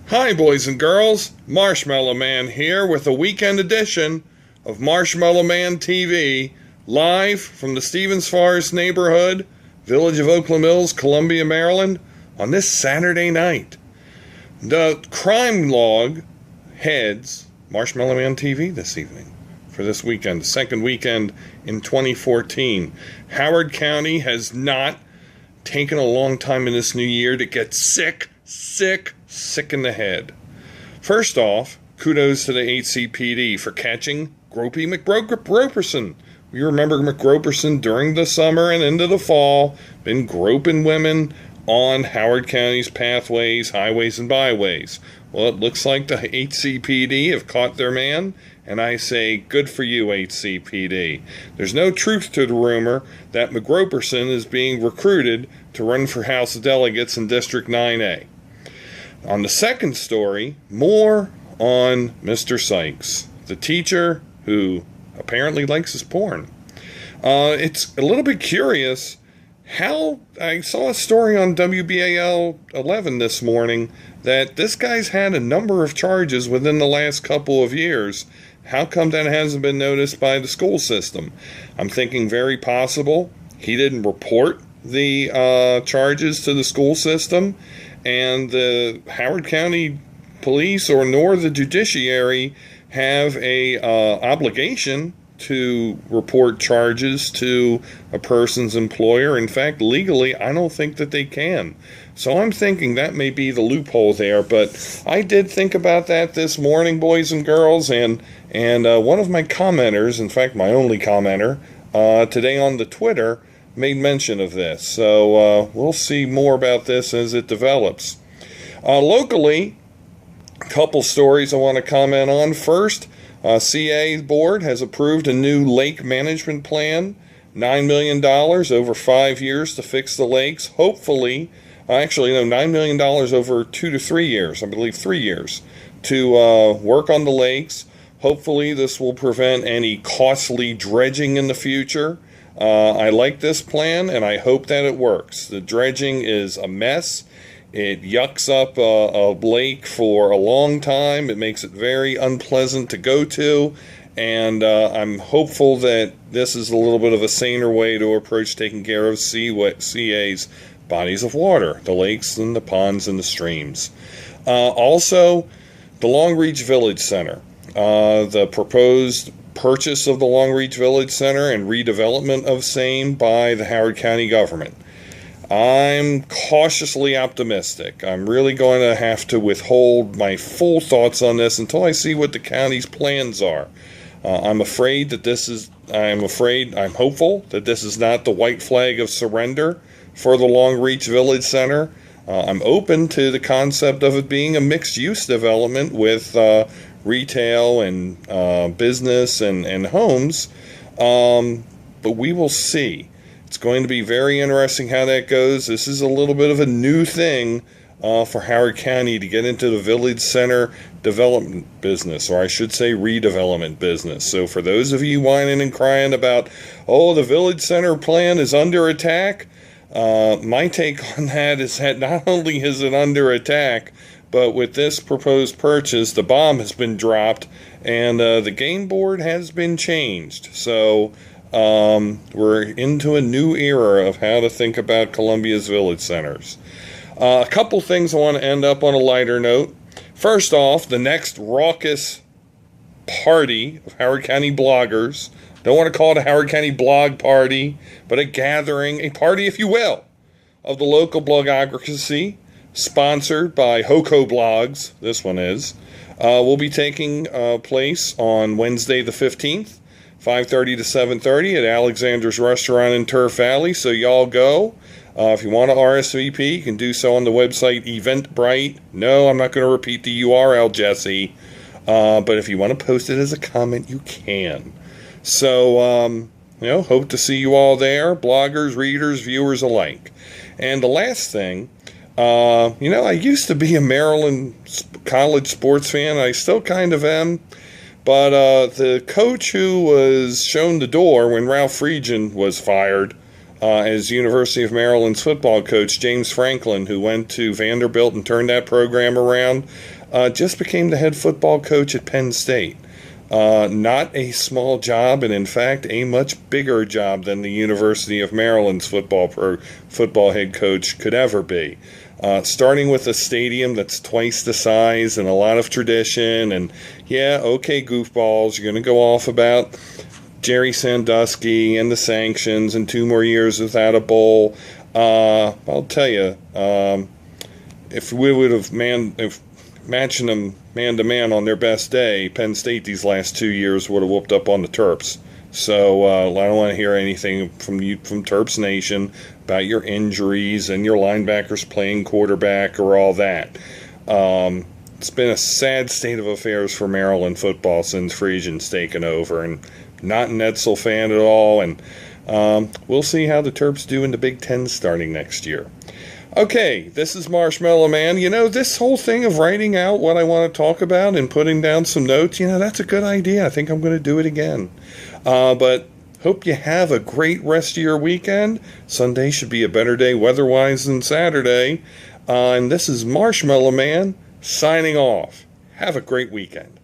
Hi, boys and girls. Marshmallow Man here with a weekend edition of Marshmallow Man TV, live from the Stevens Forest neighborhood, village of Oakland Mills, Columbia, Maryland, on this Saturday night. The crime log heads Marshmallow Man TV this evening for this weekend, the second weekend in 2014. Howard County has not taken a long time in this new year to get sick in the head. First off, kudos to the HCPD for catching Gropey McGroperson. We remember McGroperson during the summer and into the fall, been groping women on Howard County's pathways, highways, and byways. Well, it looks like the HCPD have caught their man, and I say, good for you, HCPD. There's no truth to the rumor that McGroperson is being recruited to run for House of Delegates in District 9A. On the second story, more on Mr. Sykes, the teacher who apparently likes his porn. It's a little bit curious how I saw a story on WBAL 11 this morning that this guy's had a number of charges within the last couple of years. How come that hasn't been noticed by the school system? I'm thinking very possible he didn't report the charges to the school system, and the Howard County Police nor the judiciary have a obligation to report charges to a person's employer. In fact, legally, I don't think that they can. So I'm thinking that may be the loophole there. But I did think about that this morning, boys and girls, and one of my commenters, in fact, my only commenter, today on the Twitter, made mention of this. So we'll see more about this as it develops. Locally, a couple stories I want to comment on. First, CA board has approved a new lake management plan, $9 million over 5 years to fix the lakes. Hopefully, $9 million over 2 to 3 years, I believe 3 years, to work on the lakes. Hopefully, this will prevent any costly dredging in the future. I like this plan, and I hope that it works. The dredging is a mess. It yucks up a lake for a long time. It makes it very unpleasant to go to, and I'm hopeful that this is a little bit of a saner way to approach taking care of CA's bodies of water, the lakes and the ponds and the streams. Also, the Long Reach Village Center. The proposed purchase of the Long Reach Village Center and redevelopment of same by the Howard County government. I'm cautiously optimistic. I'm really going to have to withhold my full thoughts on this until I see what the county's plans are. I'm hopeful that this is not the white flag of surrender for the Long Reach Village Center. I'm open to the concept of it being a mixed-use development with retail and business and homes, but we will see. It's going to be very interesting how that goes. This is a little bit of a new thing for Howard County to get into the village center development business, or I should say redevelopment business. So for those of you whining and crying about, the village center plan is under attack, my take on that is that not only is it under attack, but with this proposed purchase, the bomb has been dropped and the game board has been changed. So we're into a new era of how to think about Columbia's village centers. A couple things I want to end up on a lighter note. First off, the next raucous party of Howard County bloggers, don't want to call it a Howard County blog party, but a gathering, a party, if you will, of the local blogocracy, sponsored by Hoco Blogs, this one is, will be taking place on Wednesday the 15th, 5:30 to 7:30 at Alexander's Restaurant in Turf Valley, so y'all go. If you want to RSVP, you can do so on the website Eventbrite. No, I'm not going to repeat the URL, Jesse, but if you want to post it as a comment, you can. So, hope to see you all there, bloggers, readers, viewers alike. And the last thing, I used to be a Maryland college sports fan. I still kind of am. But the coach who was shown the door when Ralph Friedgen was fired as University of Maryland's football coach, James Franklin, who went to Vanderbilt and turned that program around, just became the head football coach at Penn State. Not a small job, and in fact, a much bigger job than the University of Maryland's football head coach could ever be. Starting with a stadium that's twice the size and a lot of tradition, and yeah, okay, goofballs, you're going to go off about Jerry Sandusky and the sanctions and 2 more years without a bowl. I'll tell you, if we would have matching them man-to-man on their best day, Penn State these last 2 years would have whooped up on the Terps. So I don't want to hear anything from you, from Terps Nation, about your injuries and your linebackers playing quarterback or all that. It's been a sad state of affairs for Maryland football since Friesian's taken over, and not an Edsel fan at all. And we'll see how the Terps do in the Big Ten starting next year. Okay, this is Marshmallow Man. You know, this whole thing of writing out what I want to talk about and putting down some notes, you know, that's a good idea. I think I'm going to do it again. But hope you have a great rest of your weekend. Sunday should be a better day weather-wise than Saturday. And this is Marshmallow Man signing off. Have a great weekend.